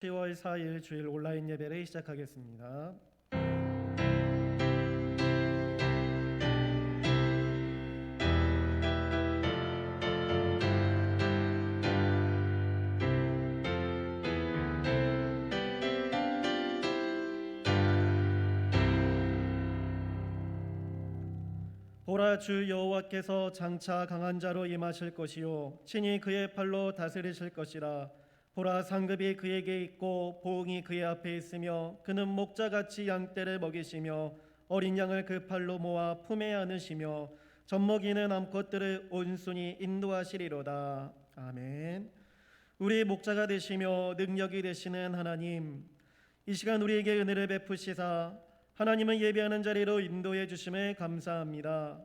10월 4일 주일 온라인 예배를 시작하겠습니다. 보라, 주 여호와께서 장차 강한 자로 임하실 것이요 친히 그의 팔로 다스리실 것이라. 보라, 상급이 그에게 있고 보응이 그의 앞에 있으며 그는 목자같이 양떼를 먹이시며 어린 양을 그 팔로 모아 품에 안으시며 젖먹이는 암컷들을 온순히 인도하시리로다. 아멘. 우리 목자가 되시며 능력이 되시는 하나님, 이 시간 우리에게 은혜를 베푸시사 하나님은 예배하는 자리로 인도해 주심에 감사합니다.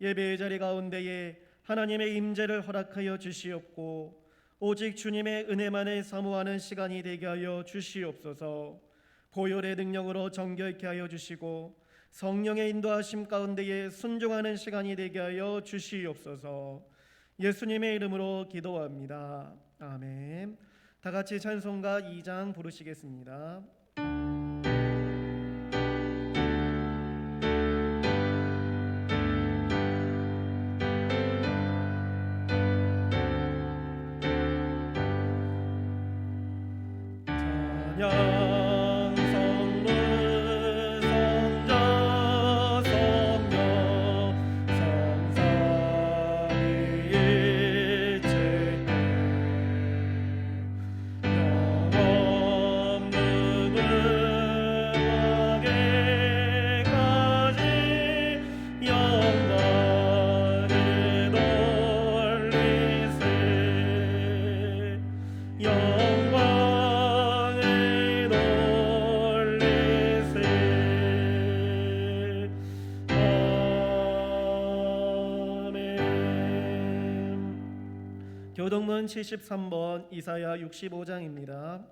예배의 자리 가운데에 하나님의 임재를 허락하여 주시옵고 오직 주님의 은혜만을 사모하는 시간이 되게 하여 주시옵소서. 보혈의 능력으로 정결케 하여 주시고 성령의 인도하심 가운데에 순종하는 시간이 되게 하여 주시옵소서. 예수님의 이름으로 기도합니다. 아멘. 다 같이 찬송가 2장 부르시겠습니다. 교동문 73번 이사야 65장입니다.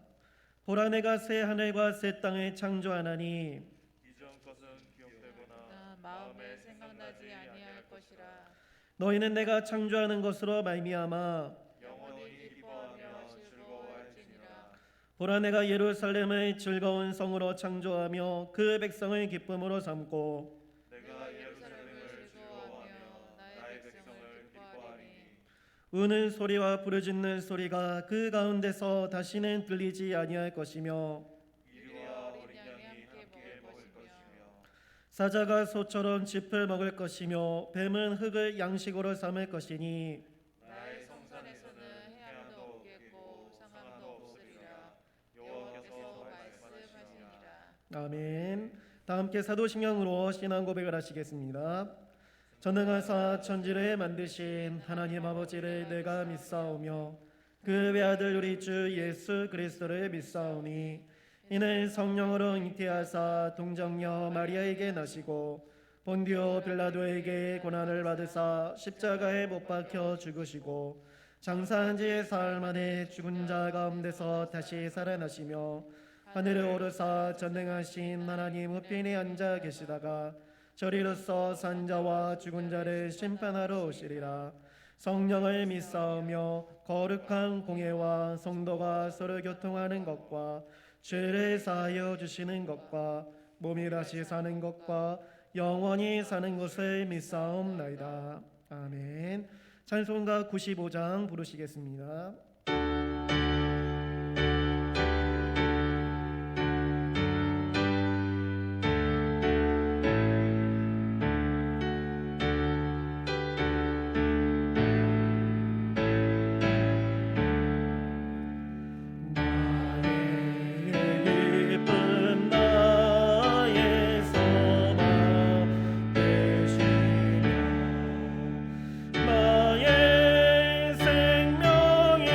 보라, 내가 새 하늘과 새 땅을 창조하나니 이전 것은 기억되거나 마음에 생각나지 아니할 것이라. 너희는 내가 창조하는 것으로 말미암아 영원히 기뻐하며 즐거워할지니라. 보라, 내가 예루살렘을 즐거운 성으로 창조하며 그 백성을 기쁨으로 삼고 내가 예루살렘을 즐거워하며 나의 백성을 기뻐하리니 우는 소리와 부르짖는 소리가 그 가운데서 다시는 들리지 아니할 것이며 이리와 어린 양이 함께 먹을 것이며 사자가 소처럼 짚을 먹을 것이며 뱀은 흙을 양식으로 삼을 것이니 나의 성산에서는 해함도 없겠고 상함도 없으리라. 여호와께서 말씀하시니라. 아멘. 다 함께 사도신경으로 신앙 고백을 하시겠습니다. 전능하사 천지를 만드신 하나님 아버지를 내가 믿사오며 그 외아들 우리 주 예수 그리스도를 믿사오니 이는 성령으로 잉태하사 동정녀 마리아에게 나시고 본디오 빌라도에게 고난을 받으사 십자가에 못 박혀 죽으시고 장사한 지 사흘 만에 죽은 자 가운데서 다시 살아나시며 하늘에 오르사 전능하신 하나님 우편에 앉아 계시다가 저리로서 산자와 죽은 자를 심판하러 오시리라. 성령을 믿사오며 거룩한 공예와 성도가 서로 교통하는 것과 죄를 사하여 주시는 것과 몸이 다시 사는 것과 영원히 사는 것을 믿사옵나이다. 아멘. 찬송가 95장 부르시겠습니다. 나의 생명이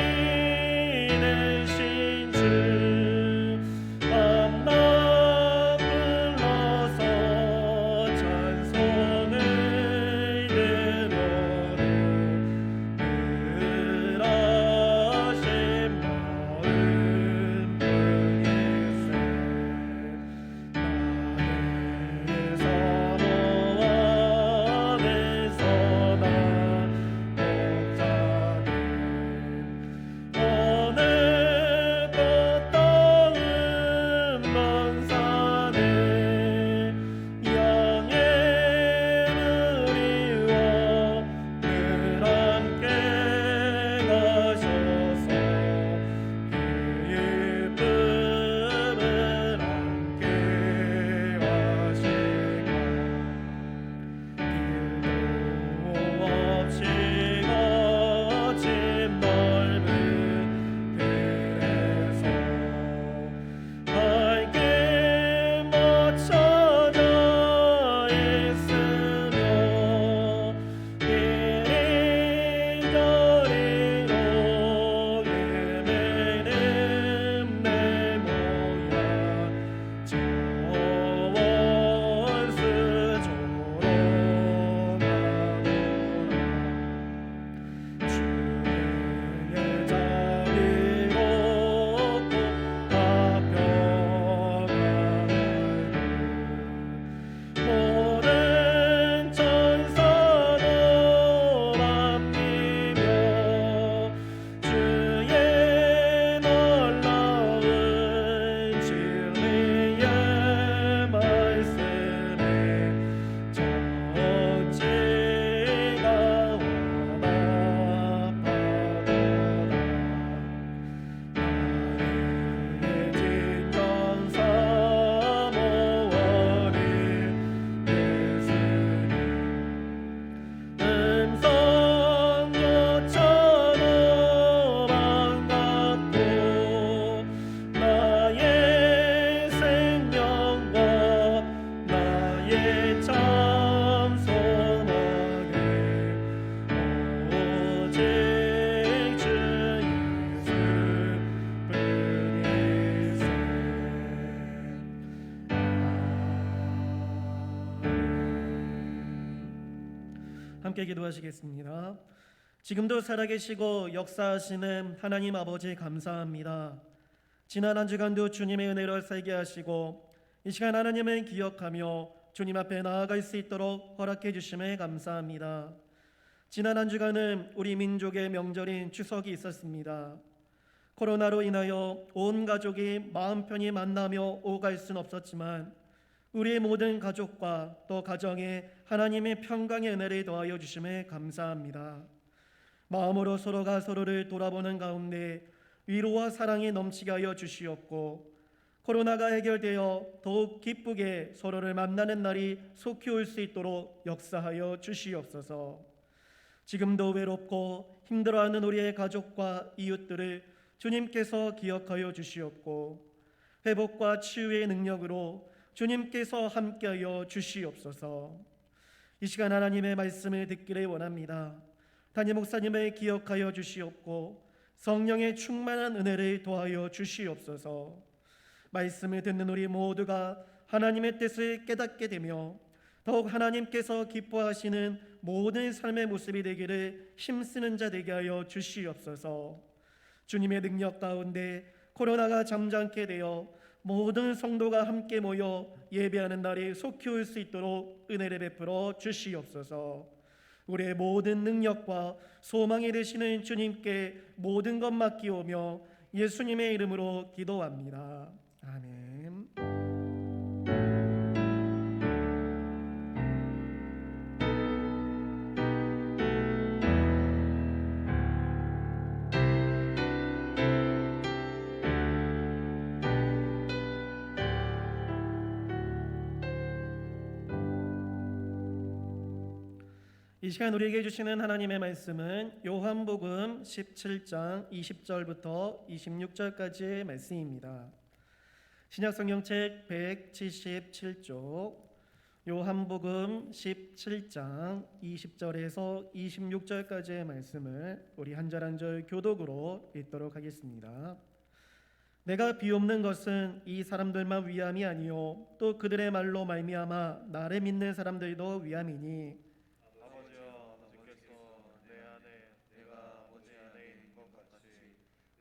함께 기도하시겠습니다. 지금도 살아계시고 역사하시는 하나님 아버지 감사합니다. 지난 한 주간도 주님의 은혜로 살게 하시고 이 시간 하나님을 기억하며 주님 앞에 나아갈 수 있도록 허락해 주심에 감사합니다. 지난 한 주간은 우리 민족의 명절인 추석이 있었습니다. 코로나로 인하여 온 가족이 마음 편히 만나며 오갈 수는 없었지만 우리의 모든 가족과 또 가정에 하나님의 평강의 은혜를 더하여 주심에 감사합니다. 마음으로 서로가 서로를 돌아보는 가운데 위로와 사랑이 넘치게 하여 주시옵고 코로나가 해결되어 더욱 기쁘게 서로를 만나는 날이 속히 올 수 있도록 역사하여 주시옵소서. 지금도 외롭고 힘들어하는 우리의 가족과 이웃들을 주님께서 기억하여 주시옵고 회복과 치유의 능력으로 주님께서 함께하여 주시옵소서. 이 시간 하나님의 말씀을 듣기를 원합니다. 담임 목사님을 기억하여 주시옵고 성령의 충만한 은혜를 더하여 주시옵소서. 말씀을 듣는 우리 모두가 하나님의 뜻을 깨닫게 되며 더욱 하나님께서 기뻐하시는 모든 삶의 모습이 되기를 힘쓰는 자 되게 하여 주시옵소서. 주님의 능력 가운데 코로나가 잠잠케 되어 모든 성도가 함께 모여 예배하는 날이 속히 올 수 있도록 은혜를 베풀어 주시옵소서. 우리의 모든 능력과 소망이 되시는 주님께 모든 것 맡기오며 예수님의 이름으로 기도합니다. 아멘. 이 시간 우리에게 주시는 하나님의 말씀은 요한복음 17장 20절부터 26절까지의 말씀입니다. 신약성경책 177쪽 요한복음 17장 20절에서 26절까지의 말씀을 우리 한 절 한 절 교독으로 읽도록 하겠습니다. 내가 비옵는 것은 이 사람들만 위함이 아니요 또 그들의 말로 말미암아 나를 믿는 사람들도 위함이니 아버지여, 주께서 내 안에 내가 아버지 안에 있는 것 같이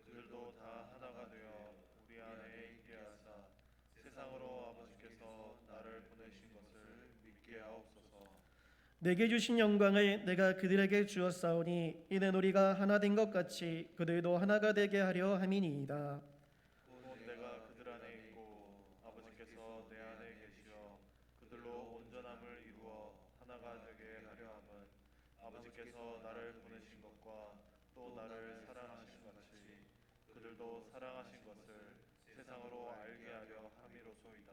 그들도 다 하나가 되어 우리 안에 있게 하사 세상으로 아버지께서 나를 보내신 것을 믿게 하옵소서. 내게 주신 영광을 내가 그들에게 주었사오니 이는 우리가 하나 된 것 같이 그들도 하나가 되게 하려 함이니이다. 곧 내가 그들 안에 있고 아버지께서 내 안에 계시어 그들로 온전함을 이루어 하나가 되게 하려 함은 아버지께서 나를 보내신 것과 또 나를 사랑하신 같이 그들도 사랑하신 것을 세상으로 알게 하려 함이로소이다.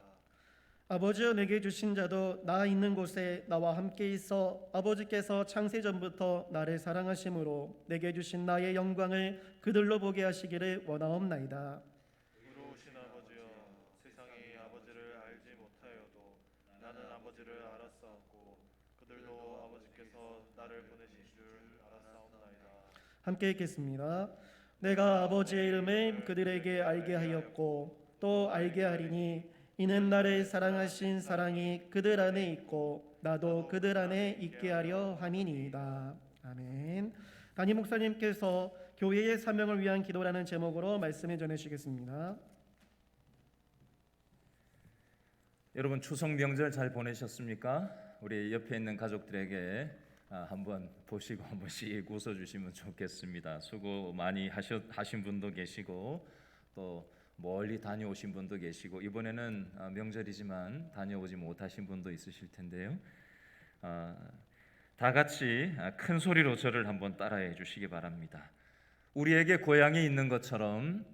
아버지여 내게 주신 자도 나 있는 곳에 나와 함께 있어 아버지께서 창세 전부터 나를 사랑하심으로 내게 주신 나의 영광을 그들로 보게 하시기를 원하옵나이다. 의로우신 아버지여, 세상이 아버지를 알지 못하여도 나는 아버지를 알았사옵고 그들도 아버지께서 나를 보내신 줄 알았사옵나이다. 함께 읽겠습니다. 내가 아버지의 이름을 그들에게 알게 하였고 또 알게 하리니 이는 나를 사랑하신 사랑이 그들 안에 있고 나도 그들 안에 있게 하려 함이니이다. 아멘. 담임 목사님께서 교회의 사명을 위한 기도라는 제목으로 말씀을 전해주시겠습니다. 여러분 추석 명절 잘 보내셨습니까? 우리 옆에 있는 가족들에게 한번 보시고 한 번씩 웃어주시면 좋겠습니다. 수고 많이 하신 분도 계시고 또 멀리 다녀오신 분도 계시고 이번에는 명절이지만 다녀오지 못하신 분도 있으실 텐데요. 다 같이 큰 소리로 저를 한번 따라해 주시기 바랍니다. 우리에게 고향이 있는 것처럼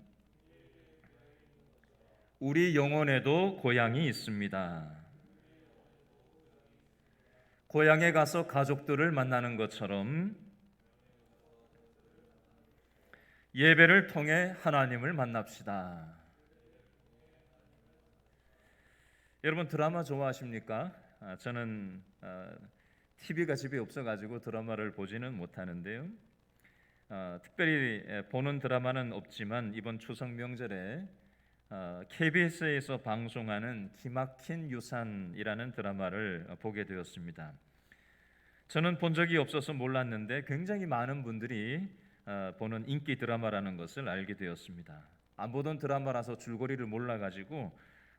우리 영혼에도 고향이 있습니다. 고향에 가서 가족들을 만나는 것처럼 예배를 통해 하나님을 만납시다. 여러분 드라마 좋아하십니까? 저는 TV가 집에 없어가지고 드라마를 보지는 못하는데요. 특별히 보는 드라마는 없지만 이번 추석 명절에 KBS에서 방송하는 기막힌 유산이라는 드라마를 보게 되었습니다. 저는 본 적이 없어서 몰랐는데 굉장히 많은 분들이 보는 인기 드라마라는 것을 알게 되었습니다. 안 보던 드라마라서 줄거리를 몰라가지고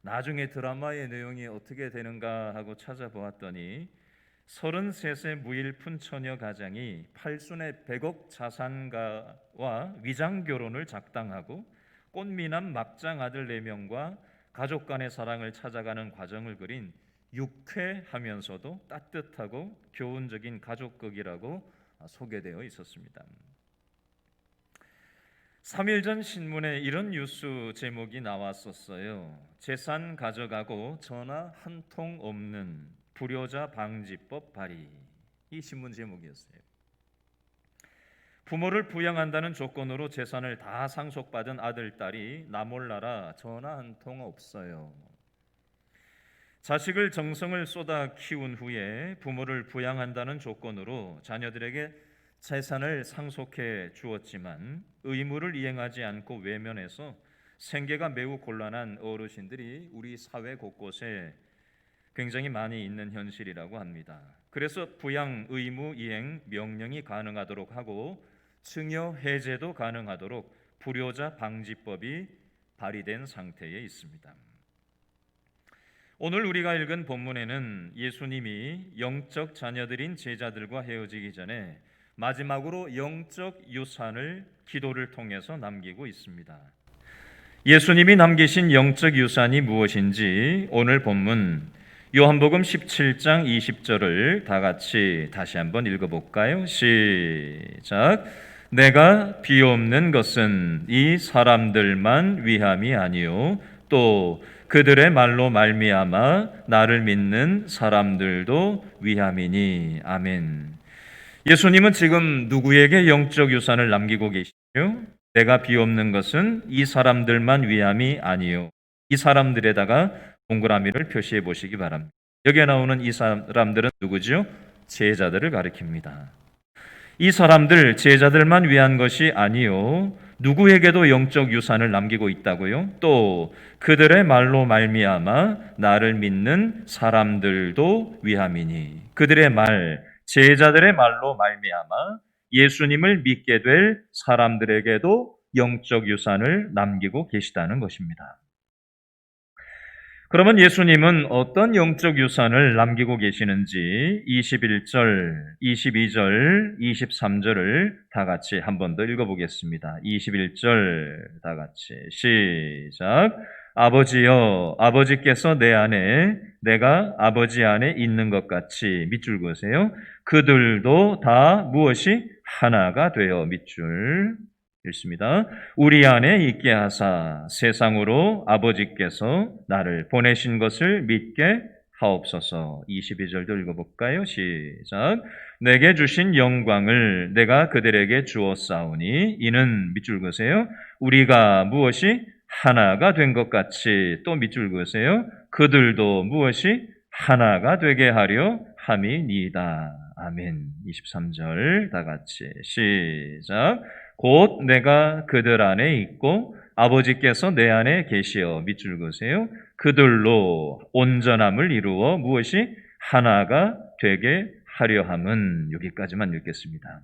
나중에 드라마의 내용이 어떻게 되는가 하고 찾아보았더니 33세 무일푼 처녀 가장이 팔순의 100억 자산가와 위장 결혼을 작당하고 꽃미남 막장 아들 4명과 가족 간의 사랑을 찾아가는 과정을 그린 유쾌하면서도 따뜻하고 교훈적인 가족극이라고 소개되어 있었습니다. 3일 전 신문에 이런 뉴스 제목이 나왔었어요. 재산 가져가고 전화 한 통 없는 불효자 방지법 발의. 이 신문 제목이었어요. 부모를 부양한다는 조건으로 재산을 다 상속받은 아들, 딸이 나 몰라라 전화 한 통 없어요. 자식을 정성을 쏟아 키운 후에 부모를 부양한다는 조건으로 자녀들에게 재산을 상속해 주었지만 의무를 이행하지 않고 외면해서 생계가 매우 곤란한 어르신들이 우리 사회 곳곳에 굉장히 많이 있는 현실이라고 합니다. 그래서 부양 의무 이행 명령이 가능하도록 하고 증여 해제도 가능하도록 불효자 방지법이 발의된 상태에 있습니다. 오늘 우리가 읽은 본문에는 예수님이 영적 자녀들인 제자들과 헤어지기 전에 마지막으로 영적 유산을 기도를 통해서 남기고 있습니다. 예수님이 남기신 영적 유산이 무엇인지 오늘 본문 요한복음 17장 20절을 다 같이 다시 한번 읽어볼까요? 시작. 내가 비옵는 것은 이 사람들만 위함이 아니요 또 그들의 말로 말미암아 나를 믿는 사람들도 위함이니. 아멘. 예수님은 지금 누구에게 영적 유산을 남기고 계시죠? 내가 비옵는 것은 이 사람들만 위함이 아니요. 이 사람들에다가 동그라미를 표시해 보시기 바랍니다. 여기에 나오는 이 사람들은 누구죠? 제자들을 가리킵니다. 이 사람들 제자들만 위한 것이 아니요 누구에게도 영적 유산을 남기고 있다고요? 또 그들의 말로 말미암아 나를 믿는 사람들도 위함이니. 그들의 말, 제자들의 말로 말미암아 예수님을 믿게 될 사람들에게도 영적 유산을 남기고 계시다는 것입니다. 그러면 예수님은 어떤 영적 유산을 남기고 계시는지 21절, 22절, 23절을 다 같이 한 번 더 읽어보겠습니다. 21절 다 같이 시작. 아버지여, 아버지께서 내 안에 내가 아버지 안에 있는 것 같이 밑줄 그으세요. 그들도 다 무엇이 하나가 되어 밑줄 읽습니다. 우리 안에 있게 하사 세상으로 아버지께서 나를 보내신 것을 믿게 하옵소서. 22절도 읽어볼까요? 시작. 내게 주신 영광을 내가 그들에게 주었사오니 이는 밑줄 그으세요. 우리가 무엇이 하나가 된 것 같이 또 밑줄 그으세요. 그들도 무엇이 하나가 되게 하려 함이니이다. 아멘. 23절 다 같이 시작. 곧 내가 그들 안에 있고 아버지께서 내 안에 계시어 밑줄 그으세요. 그들로 온전함을 이루어 무엇이 하나가 되게 하려 함은. 여기까지만 읽겠습니다.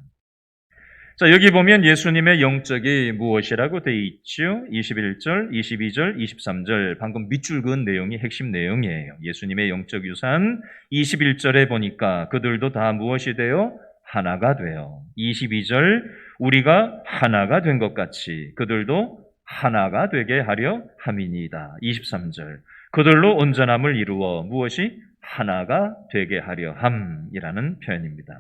자, 여기 보면 예수님의 영적이 무엇이라고 되어 있죠? 21절, 22절, 23절 방금 밑줄 그은 내용이 핵심 내용이에요. 예수님의 영적 유산 21절에 보니까 그들도 다 무엇이 되어 하나가 되어. 22절 우리가 하나가 된 것 같이 그들도 하나가 되게 하려 함이니이다. 23절 그들로 온전함을 이루어 무엇이 하나가 되게 하려 함이라는 표현입니다.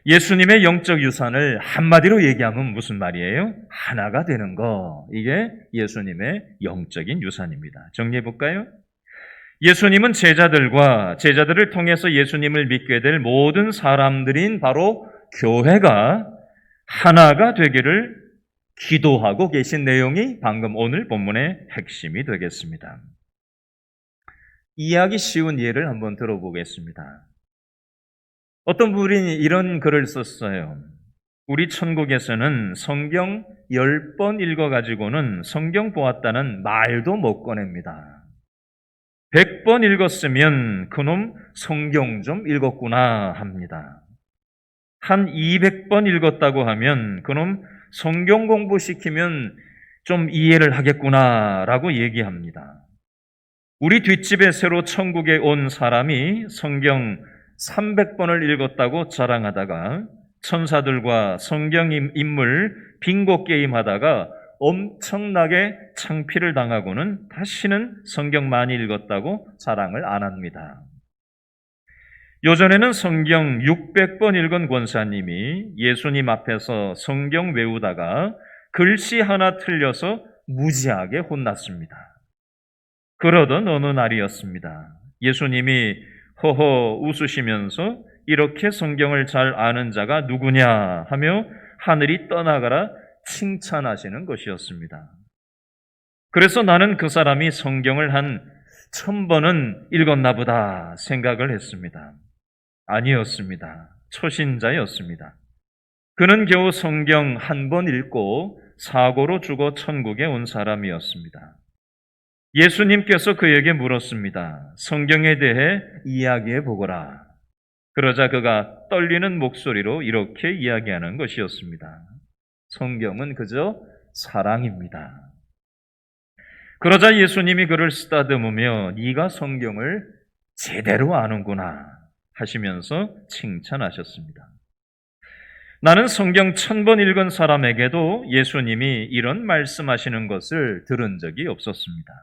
예수님의 영적 유산을 한마디로 얘기하면 무슨 말이에요? 하나가 되는 거. 이게 예수님의 영적인 유산입니다. 정리해 볼까요? 예수님은 제자들을 통해서 예수님을 믿게 될 모든 사람들인 바로 교회가 하나가 되기를 기도하고 계신 내용이 방금 오늘 본문의 핵심이 되겠습니다. 이해하기 쉬운 예를 한번 들어보겠습니다. 어떤 분이 이런 글을 썼어요. 우리 천국에서는 성경 10번 읽어가지고는 성경 보았다는 말도 못 꺼냅니다. 100번 읽었으면 그놈 성경 좀 읽었구나 합니다. 한 200번 읽었다고 하면 그놈 성경 공부시키면 좀 이해를 하겠구나라고 얘기합니다. 우리 뒷집에 새로 천국에 온 사람이 성경 300번을 읽었다고 자랑하다가 천사들과 성경 인물 빙고 게임 하다가 엄청나게 창피를 당하고는 다시는 성경 많이 읽었다고 자랑을 안 합니다. 요전에는 성경 600번 읽은 권사님이 예수님 앞에서 성경 외우다가 글씨 하나 틀려서 무지하게 혼났습니다. 그러던 어느 날이었습니다. 예수님이 허허 웃으시면서 이렇게 성경을 잘 아는 자가 누구냐 하며 하늘이 떠나가라 칭찬하시는 것이었습니다. 그래서 나는 그 사람이 성경을 한 1000번은 읽었나 보다 생각을 했습니다. 아니었습니다. 초신자였습니다. 그는 겨우 성경 한 번 읽고 사고로 죽어 천국에 온 사람이었습니다. 예수님께서 그에게 물었습니다. 성경에 대해 이야기해 보거라. 그러자 그가 떨리는 목소리로 이렇게 이야기하는 것이었습니다. 성경은 그저 사랑입니다. 그러자 예수님이 그를 쓰다듬으며 네가 성경을 제대로 아는구나 하시면서 칭찬하셨습니다. 나는 성경 1000번 읽은 사람에게도 예수님이 이런 말씀하시는 것을 들은 적이 없었습니다.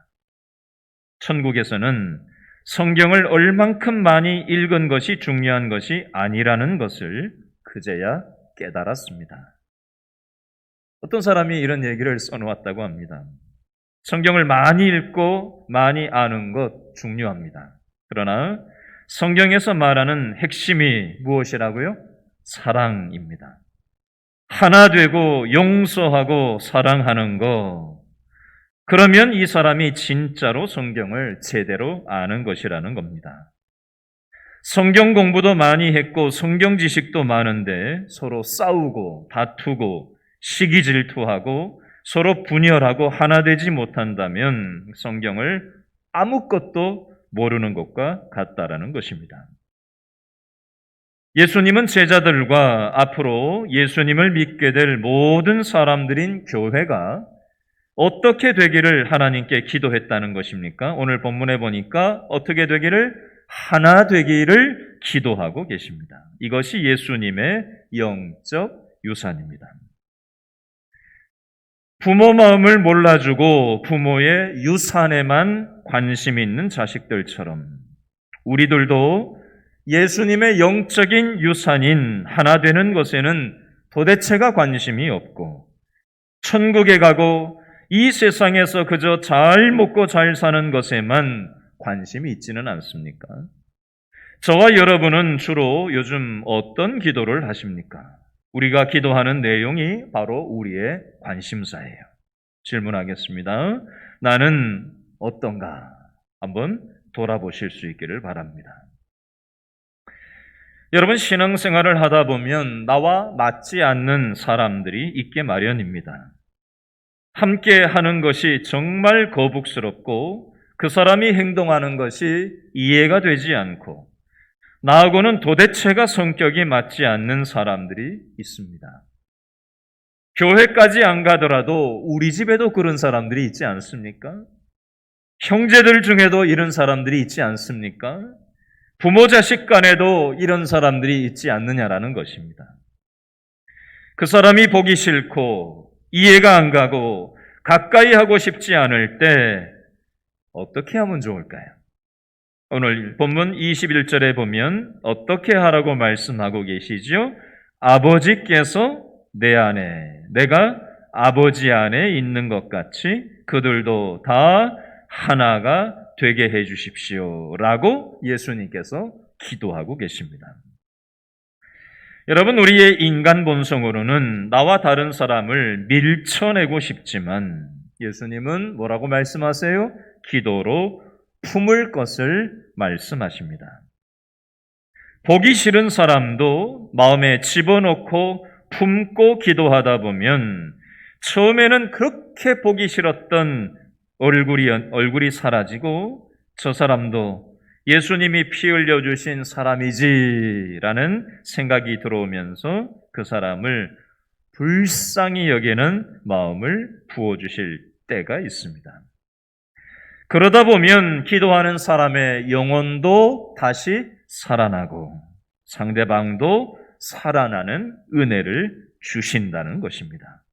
천국에서는 성경을 얼만큼 많이 읽은 것이 중요한 것이 아니라는 것을 그제야 깨달았습니다. 어떤 사람이 이런 얘기를 써놓았다고 합니다. 성경을 많이 읽고 많이 아는 것 중요합니다. 그러나 성경에서 말하는 핵심이 무엇이라고요? 사랑입니다. 하나 되고 용서하고 사랑하는 것. 그러면 이 사람이 진짜로 성경을 제대로 아는 것이라는 겁니다. 성경 공부도 많이 했고 성경 지식도 많은데 서로 싸우고 다투고 시기 질투하고 서로 분열하고 하나 되지 못한다면 성경을 아무것도 모르는 것과 같다라는 것입니다. 예수님은 제자들과 앞으로 예수님을 믿게 될 모든 사람들인 교회가 어떻게 되기를 하나님께 기도했다는 것입니까? 오늘 본문에 보니까 어떻게 되기를? 하나 되기를 기도하고 계십니다. 이것이 예수님의 영적 유산입니다. 부모 마음을 몰라주고 부모의 유산에만 관심 있는 자식들처럼 우리들도 예수님의 영적인 유산인 하나 되는 것에는 도대체가 관심이 없고 천국에 가고 이 세상에서 그저 잘 먹고 잘 사는 것에만 관심이 있지는 않습니까? 저와 여러분은 주로 요즘 어떤 기도를 하십니까? 우리가 기도하는 내용이 바로 우리의 관심사예요. 질문하겠습니다. 나는 어떤가? 한번 돌아보실 수 있기를 바랍니다. 여러분, 신앙생활을 하다 보면 나와 맞지 않는 사람들이 있게 마련입니다. 함께 하는 것이 정말 거북스럽고 그 사람이 행동하는 것이 이해가 되지 않고 나하고는 도대체가 성격이 맞지 않는 사람들이 있습니다. 교회까지 안 가더라도 우리 집에도 그런 사람들이 있지 않습니까? 형제들 중에도 이런 사람들이 있지 않습니까? 부모 자식 간에도 이런 사람들이 있지 않느냐라는 것입니다. 그 사람이 보기 싫고 이해가 안 가고 가까이 하고 싶지 않을 때 어떻게 하면 좋을까요? 오늘 본문 21절에 보면 어떻게 하라고 말씀하고 계시죠? 아버지께서 내 안에, 내가 아버지 안에 있는 것 같이 그들도 다 하나가 되게 해 주십시오 라고 예수님께서 기도하고 계십니다. 여러분, 우리의 인간 본성으로는 나와 다른 사람을 밀쳐내고 싶지만 예수님은 뭐라고 말씀하세요? 기도로 품을 것을 말씀하십니다. 보기 싫은 사람도 마음에 집어넣고 품고 기도하다 보면 처음에는 그렇게 보기 싫었던 얼굴이 사라지고 저 사람도 예수님이 피 흘려주신 사람이지라는 생각이 들어오면서 그 사람을 불쌍히 여기는 마음을 부어주실 때가 있습니다. 그러다 보면 기도하는 사람의 영혼도 다시 살아나고 상대방도 살아나는 은혜를 주신다는 것입니다.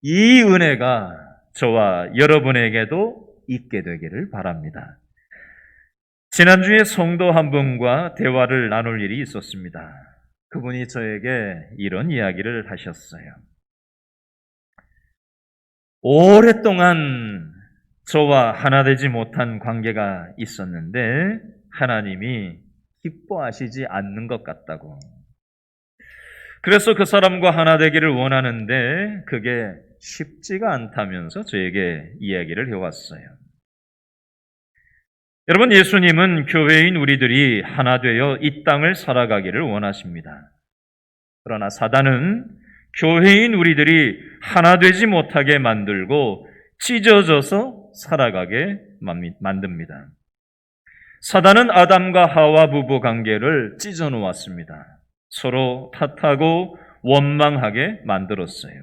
이 은혜가 저와 여러분에게도 있게 되기를 바랍니다. 지난주에 성도 한 분과 대화를 나눌 일이 있었습니다. 그분이 저에게 이런 이야기를 하셨어요. 오랫동안 저와 하나 되지 못한 관계가 있었는데 하나님이 기뻐하시지 않는 것 같다고. 그래서 그 사람과 하나 되기를 원하는데 그게 쉽지가 않다면서 저에게 이야기를 해왔어요. 여러분, 예수님은 교회인 우리들이 하나 되어 이 땅을 살아가기를 원하십니다. 그러나 사단은 교회인 우리들이 하나 되지 못하게 만들고 찢어져서 살아가게 만듭니다. 사단은 아담과 하와 부부 관계를 찢어 놓았습니다. 서로 탓하고 원망하게 만들었어요.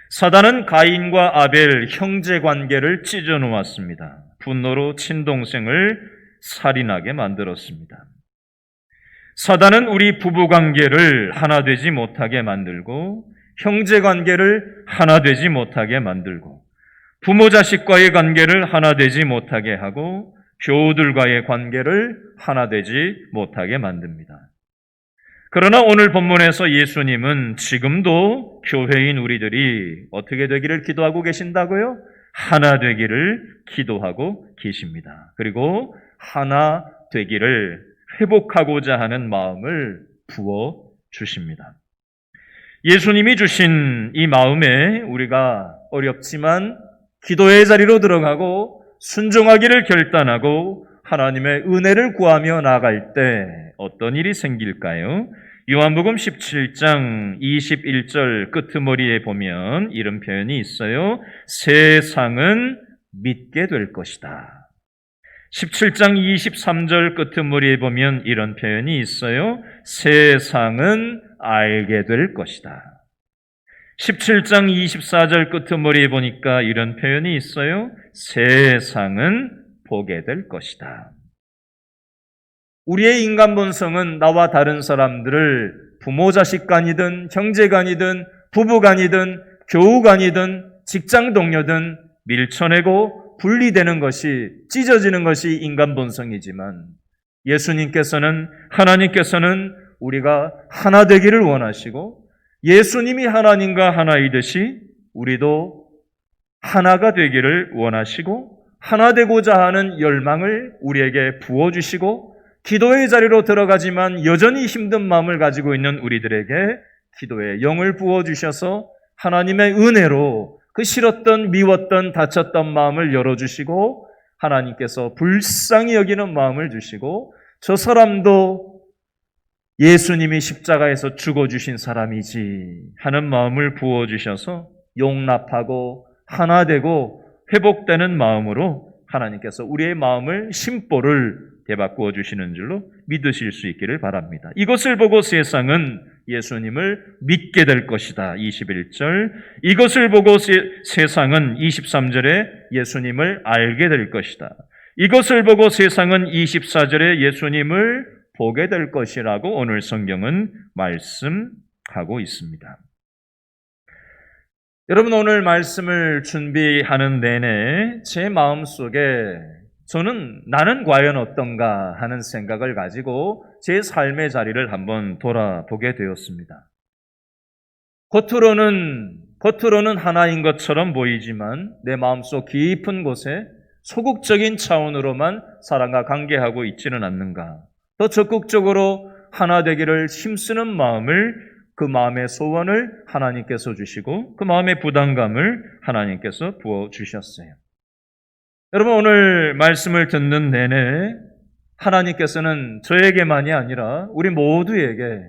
사단은 가인과 아벨 형제 관계를 찢어 놓았습니다. 분노로 친동생을 살인하게 만들었습니다. 사단은 우리 부부 관계를 하나 되지 못하게 만들고 형제 관계를 하나 되지 못하게 만들고 부모 자식과의 관계를 하나 되지 못하게 하고 교우들과의 관계를 하나 되지 못하게 만듭니다. 그러나 오늘 본문에서 예수님은 지금도 교회인 우리들이 어떻게 되기를 기도하고 계신다고요? 하나 되기를 기도하고 계십니다. 그리고 하나 되기를 회복하고자 하는 마음을 부어 주십니다. 예수님이 주신 이 마음에 우리가 어렵지만 기도의 자리로 들어가고 순종하기를 결단하고 하나님의 은혜를 구하며 나아갈 때 어떤 일이 생길까요? 요한복음 17장 21절 끄트머리에 보면 이런 표현이 있어요. 세상은 믿게 될 것이다. 17장 23절 끄트머리에 보면 이런 표현이 있어요. 세상은 알게 될 것이다. 17장 24절 끄트머리에 보니까 이런 표현이 있어요. 세상은 보게 될 것이다. 우리의 인간 본성은 나와 다른 사람들을 부모 자식 간이든 형제 간이든 부부 간이든 교우 간이든 직장 동료든 밀쳐내고 분리되는 것이 찢어지는 것이 인간 본성이지만 예수님께서는 하나님께서는 우리가 하나 되기를 원하시고 예수님이 하나님과 하나이듯이 우리도 하나가 되기를 원하시고 하나 되고자 하는 열망을 우리에게 부어주시고 기도의 자리로 들어가지만 여전히 힘든 마음을 가지고 있는 우리들에게 기도의 영을 부어주셔서 하나님의 은혜로 그 싫었던 미웠던 다쳤던 마음을 열어주시고 하나님께서 불쌍히 여기는 마음을 주시고 저 사람도 예수님이 십자가에서 죽어주신 사람이지 하는 마음을 부어주셔서 용납하고 하나 되고 회복되는 마음으로 하나님께서 우리의 마음을 심보를 되바꾸어 주시는 줄로 믿으실 수 있기를 바랍니다. 이것을 보고 세상은 예수님을 믿게 될 것이다. 21절. 이것을 보고 세상은 23절에 예수님을 알게 될 것이다. 이것을 보고 세상은 24절에 예수님을 보게 될 것이라고 오늘 성경은 말씀하고 있습니다. 여러분, 오늘 말씀을 준비하는 내내 제 마음속에 나는 과연 어떤가 하는 생각을 가지고 제 삶의 자리를 한번 돌아보게 되었습니다. 겉으로는 하나인 것처럼 보이지만 내 마음속 깊은 곳에 소극적인 차원으로만 사람과 관계하고 있지는 않는가? 더 적극적으로 하나 되기를 힘쓰는 마음을, 그 마음의 소원을 하나님께서 주시고 그 마음의 부담감을 하나님께서 부어주셨어요. 여러분, 오늘 말씀을 듣는 내내 하나님께서는 저에게만이 아니라 우리 모두에게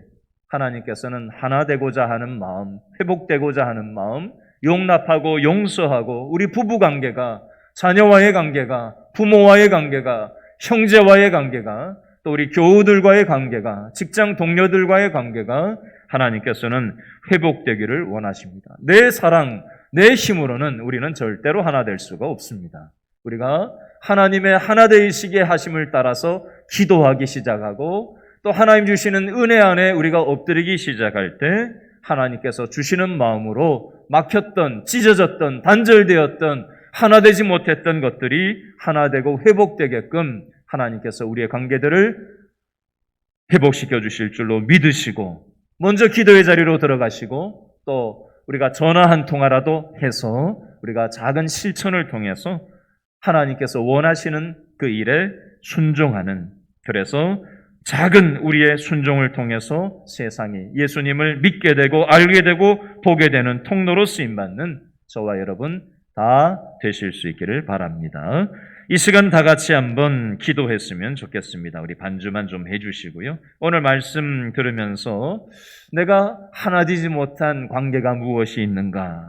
하나님께서는 하나 되고자 하는 마음, 회복되고자 하는 마음, 용납하고 용서하고 우리 부부관계가, 자녀와의 관계가 부모와의 관계가, 형제와의 관계가, 또 우리 교우들과의 관계가, 직장 동료들과의 관계가 하나님께서는 회복되기를 원하십니다. 내 사랑, 내 힘으로는 우리는 절대로 하나 될 수가 없습니다. 우리가 하나님의 하나 되시게 하심을 따라서 기도하기 시작하고 또 하나님 주시는 은혜 안에 우리가 엎드리기 시작할 때 하나님께서 주시는 마음으로 막혔던, 찢어졌던, 단절되었던, 하나 되지 못했던 것들이 하나 되고 회복되게끔 하나님께서 우리의 관계들을 회복시켜 주실 줄로 믿으시고 먼저 기도의 자리로 들어가시고 또 우리가 전화 한 통화라도 해서 우리가 작은 실천을 통해서 하나님께서 원하시는 그 일에 순종하는, 그래서 작은 우리의 순종을 통해서 세상이 예수님을 믿게 되고 알게 되고 보게 되는 통로로 쓰임받는 저와 여러분 다 되실 수 있기를 바랍니다. 이 시간 다 같이 한번 기도했으면 좋겠습니다. 우리 반주만 좀 해주시고요. 오늘 말씀 들으면서 내가 하나 되지 못한 관계가 무엇이 있는가?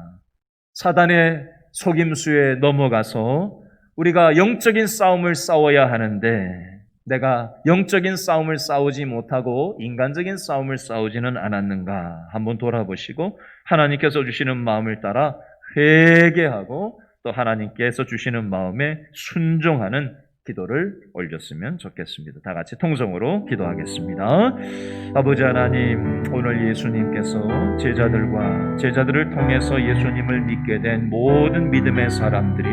사단의 속임수에 넘어가서 우리가 영적인 싸움을 싸워야 하는데 내가 영적인 싸움을 싸우지 못하고 인간적인 싸움을 싸우지는 않았는가? 한번 돌아보시고 하나님께서 주시는 마음을 따라 회개하고 또 하나님께서 주시는 마음에 순종하는 기도를 올렸으면 좋겠습니다. 다 같이 통성으로 기도하겠습니다. 아버지 하나님, 오늘 예수님께서 제자들을 통해서 예수님을 믿게 된 모든 믿음의 사람들이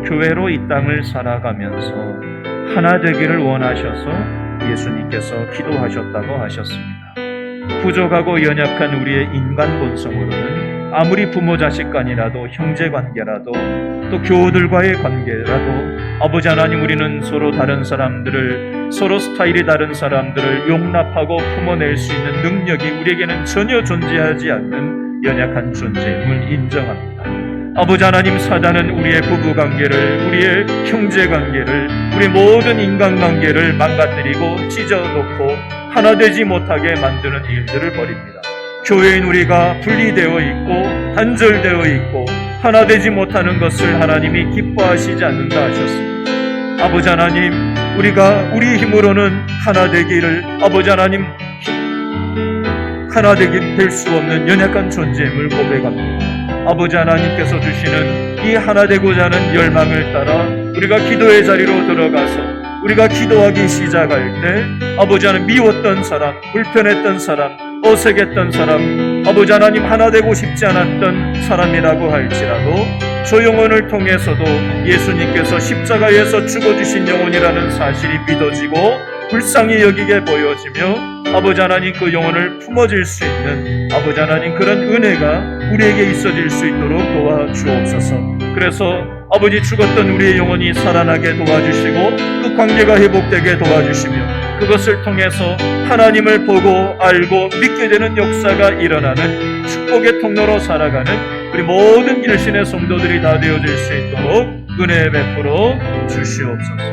교회로 이 땅을 살아가면서 하나 되기를 원하셔서 예수님께서 기도하셨다고 하셨습니다. 부족하고 연약한 우리의 인간 본성으로는 아무리 부모 자식 간이라도 형제 관계라도 또 교우들과의 관계라도 아버지 하나님, 우리는 서로 다른 사람들을, 서로 스타일이 다른 사람들을 용납하고 품어낼 수 있는 능력이 우리에게는 전혀 존재하지 않는 연약한 존재임을 인정합니다. 아버지 하나님, 사단은 우리의 부부관계를, 우리의 형제관계를, 우리 모든 인간관계를 망가뜨리고 찢어놓고 하나 되지 못하게 만드는 일들을 벌입니다. 교회인 우리가 분리되어 있고 단절되어 있고 하나 되지 못하는 것을 하나님이 기뻐하시지 않는다 하셨습니다. 아버지 하나님, 우리가 우리 힘으로는 하나 되기를, 아버지 하나님, 하나 되기 될 수 없는 연약한 존재임을 고백합니다. 아버지 하나님께서 주시는 이 하나 되고자 하는 열망을 따라 우리가 기도의 자리로 들어가서 우리가 기도하기 시작할 때 아버지 하나님, 미웠던 사람, 불편했던 사람, 어색했던 사람, 아버지 하나님, 하나 되고 싶지 않았던 사람이라고 할지라도 저 영혼을 통해서도 예수님께서 십자가에서 죽어주신 영혼이라는 사실이 믿어지고 불쌍히 여기게 보여지며 아버지 하나님, 그 영혼을 품어질 수 있는 아버지 하나님, 그런 은혜가 우리에게 있어질 수 있도록 도와주옵소서. 그래서 아버지, 죽었던 우리의 영혼이 살아나게 도와주시고 그 관계가 회복되게 도와주시며 그것을 통해서 하나님을 보고 알고 믿게 되는 역사가 일어나는 축복의 통로로 살아가는 우리 모든 일신의 성도들이 다 되어질 수 있도록 은혜 베풀어 주시옵소서.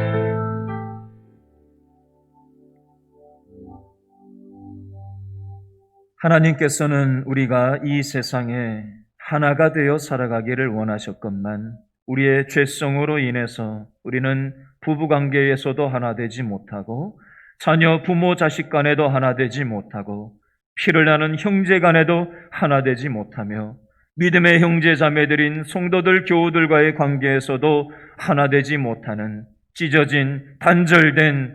하나님께서는 우리가 이 세상에 하나가 되어 살아가기를 원하셨건만 우리의 죄성으로 인해서 우리는 부부관계에서도 하나 되지 못하고 자녀, 부모, 자식 간에도 하나 되지 못하고 피를 나는 형제 간에도 하나 되지 못하며 믿음의 형제 자매들인 성도들, 교우들과의 관계에서도 하나 되지 못하는 찢어진, 단절된,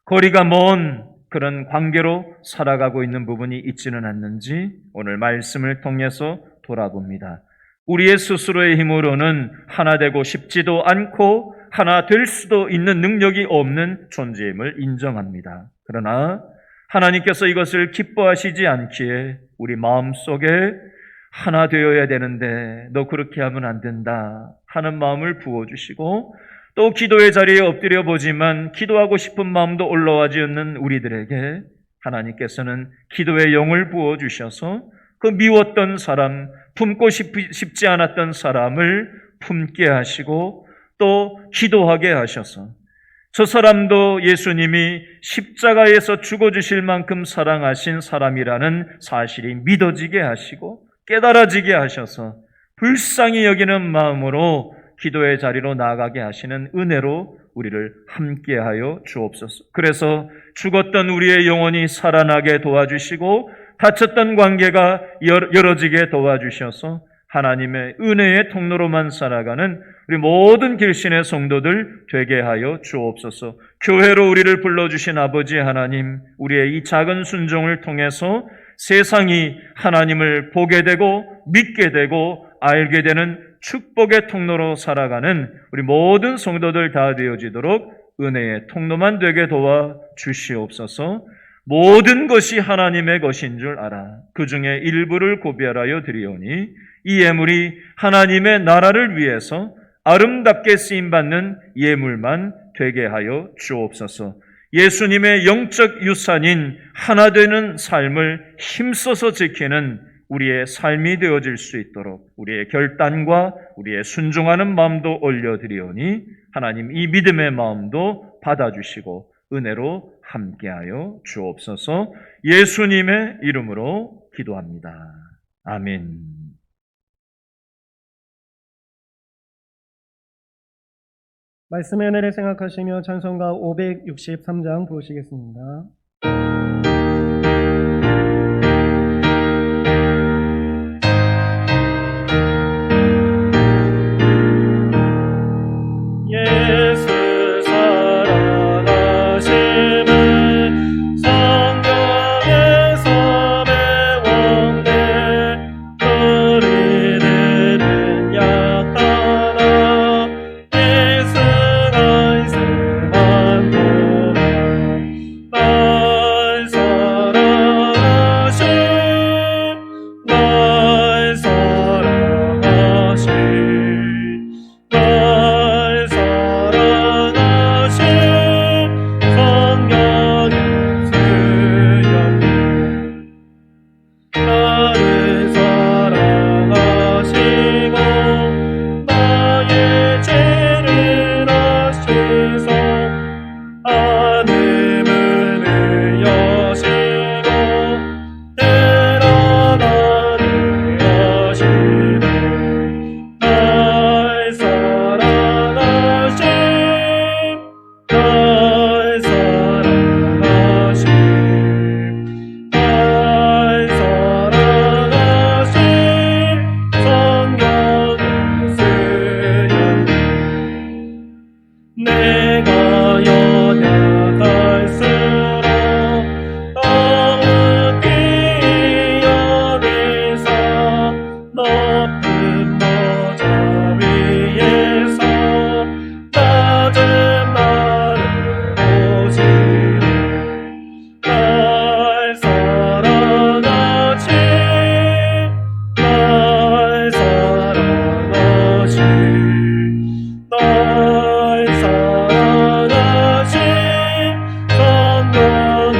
거리가 먼 그런 관계로 살아가고 있는 부분이 있지는 않는지 오늘 말씀을 통해서 돌아봅니다. 우리의 스스로의 힘으로는 하나 되고 싶지도 않고 하나 될 수도 있는 능력이 없는 존재임을 인정합니다. 그러나 하나님께서 이것을 기뻐하시지 않기에 우리 마음속에 하나 되어야 되는데 너 그렇게 하면 안 된다 하는 마음을 부어주시고 또 기도의 자리에 엎드려 보지만 기도하고 싶은 마음도 올라와지 않는 우리들에게 하나님께서는 기도의 영을 부어주셔서 그 미웠던 사람, 품고 싶지 않았던 사람을 품게 하시고 또 기도하게 하셔서 저 사람도 예수님이 십자가에서 죽어주실 만큼 사랑하신 사람이라는 사실이 믿어지게 하시고 깨달아지게 하셔서 불쌍히 여기는 마음으로 기도의 자리로 나아가게 하시는 은혜로 우리를 함께하여 주옵소서. 그래서 죽었던 우리의 영혼이 살아나게 도와주시고 다쳤던 관계가 열어지게 도와주셔서 하나님의 은혜의 통로로만 살아가는 우리 모든 길신의 성도들 되게 하여 주옵소서. 교회로 우리를 불러주신 아버지 하나님, 우리의 이 작은 순종을 통해서 세상이 하나님을 보게 되고 믿게 되고 알게 되는 축복의 통로로 살아가는 우리 모든 성도들 다 되어지도록 은혜의 통로만 되게 도와 주시옵소서. 모든 것이 하나님의 것인 줄 알아 그 중에 일부를 구별하여 드리오니 이 예물이 하나님의 나라를 위해서 아름답게 쓰임받는 예물만 되게 하여 주옵소서. 예수님의 영적 유산인 하나 되는 삶을 힘써서 지키는 우리의 삶이 되어질 수 있도록 우리의 결단과 우리의 순종하는 마음도 올려드리오니 하나님 이 믿음의 마음도 받아주시고 은혜로 함께하여 주옵소서. 예수님의 이름으로 기도합니다. 아멘. 말씀의 은혜를 생각하시며 찬송가 563장 부르시겠습니다. 예수 살아나심을 성경에서 배웠네. 우리들은 약하나 예수가 있음만 보라. 날 사랑하심 날 사랑하심 날 사랑하심 성경의 수염 나를 사랑하시고 나의 죄를 아시소 하늘을 여시고 데려가게 하시네. 날 사랑하심 날 사랑하심 날 사랑하심 성경의 수염 내가 연약할수록 더욱 귀히 여기사 높은 보좌 위에서 낮은 나를 보시네. 날 사랑하심 날 사랑하심 날 사랑하심 성경의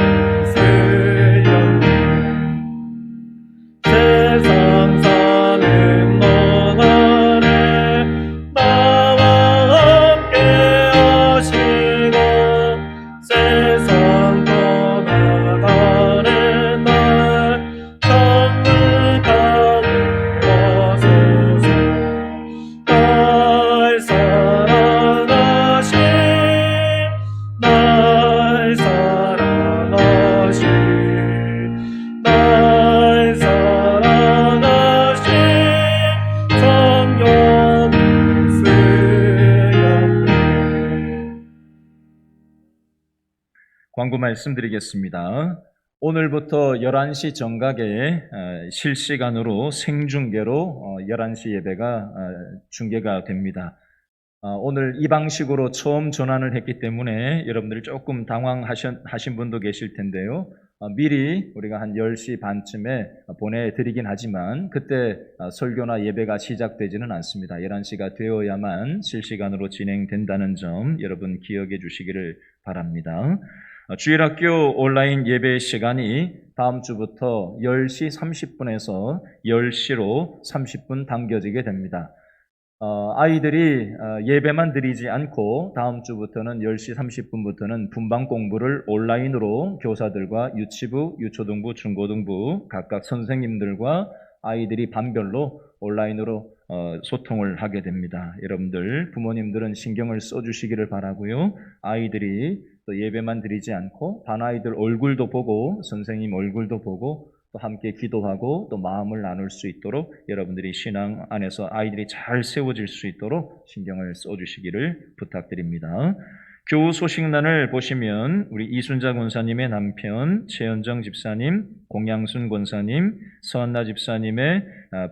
수염 세상 사는 동안에 나와 함께 하시고 세상 떠나가는 날 정직하게 하소서. 날 사랑하심 날 사랑하심 날 사랑하심 성경의 수염 광고 말씀드리겠습니다. 오늘부터 11시 정각에 실시간으로 생중계로 11시 예배가 중계가 됩니다. 오늘 이 방식으로 처음 전환을 했기 때문에 여러분들이 조금 당황하신 분도 계실 텐데요. 미리 우리가 한 10시 반쯤에 보내드리긴 하지만 그때 설교나 예배가 시작되지는 않습니다. 11시가 되어야만 실시간으로 진행된다는 점 여러분 기억해 주시기를 바랍니다. 주일학교 온라인 예배 시간이 다음 주부터 10시 30분에서 10시로 30분 당겨지게 됩니다. 아이들이 예배만 드리지 않고 다음 주부터는 10시 30분부터는 분방 공부를 온라인으로 교사들과 유치부, 유초등부, 중고등부 각각 선생님들과 아이들이 반별로 온라인으로 소통을 하게 됩니다. 여러분들 부모님들은 신경을 써주시기를 바라고요. 아이들이 또 예배만 드리지 않고 반아이들 얼굴도 보고 선생님 얼굴도 보고 또 함께 기도하고 또 마음을 나눌 수 있도록 여러분들이 신앙 안에서 아이들이 잘 세워질 수 있도록 신경을 써주시기를 부탁드립니다. 교우 소식란을 보시면 우리 이순자 권사님의 남편 최현정 집사님, 공양순 권사님, 서한나 집사님의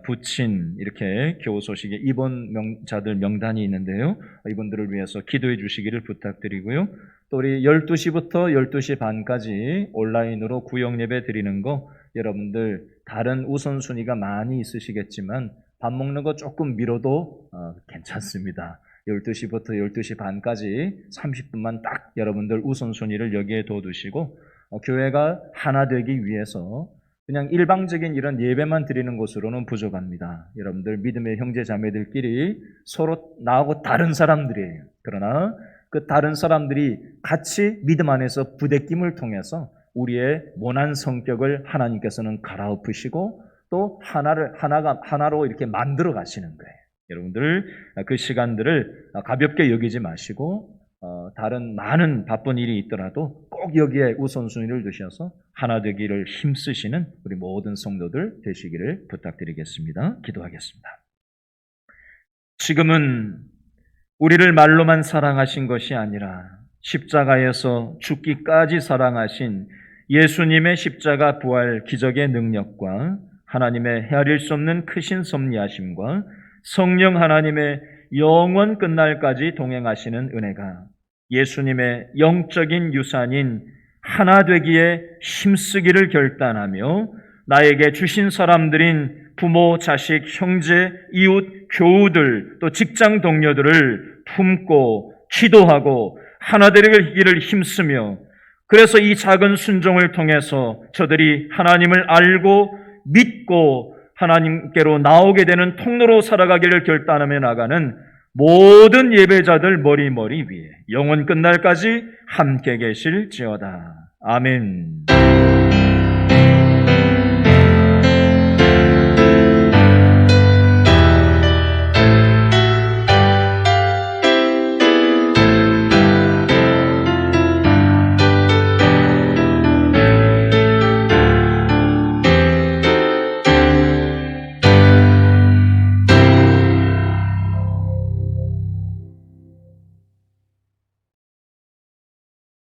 부친 이렇게 교우 소식에 입원자들 명단이 있는데요. 이분들을 위해서 기도해 주시기를 부탁드리고요. 또 우리 12시부터 12시 반까지 온라인으로 구역 예배 드리는 거 여러분들 다른 우선순위가 많이 있으시겠지만 밥 먹는 거 조금 미뤄도 괜찮습니다. 12시부터 12시 반까지 30분만 딱 여러분들 우선순위를 여기에 둬두시고 교회가 하나 되기 위해서 그냥 일방적인 이런 예배만 드리는 것으로는 부족합니다. 여러분들 믿음의 형제 자매들끼리 서로 나하고 다른 사람들이에요. 그러나 그 다른 사람들이 같이 믿음 안에서 부대낌을 통해서 우리의 모난 성격을 하나님께서는 갈아엎으시고 또 하나로 이렇게 만들어 가시는 거예요. 여러분들 그 시간들을 가볍게 여기지 마시고 다른 많은 바쁜 일이 있더라도 꼭 여기에 우선순위를 두셔서 하나 되기를 힘쓰시는 우리 모든 성도들 되시기를 부탁드리겠습니다. 기도하겠습니다. 지금은 우리를 말로만 사랑하신 것이 아니라 십자가에서 죽기까지 사랑하신 예수님의 십자가 부활 기적의 능력과 하나님의 헤아릴 수 없는 크신 섭리하심과 성령 하나님의 영원 끝날까지 동행하시는 은혜가 예수님의 영적인 유산인 하나 되기에 힘쓰기를 결단하며 나에게 주신 사람들인 부모, 자식, 형제, 이웃, 교우들, 또 직장 동료들을 품고 기도하고 하나 되기를 힘쓰며 그래서 이 작은 순종을 통해서 저들이 하나님을 알고 믿고 하나님께로 나오게 되는 통로로 살아가기를 결단하며 나가는 모든 예배자들 머리 위에 영원 끝날까지 함께 계실지어다. 아멘.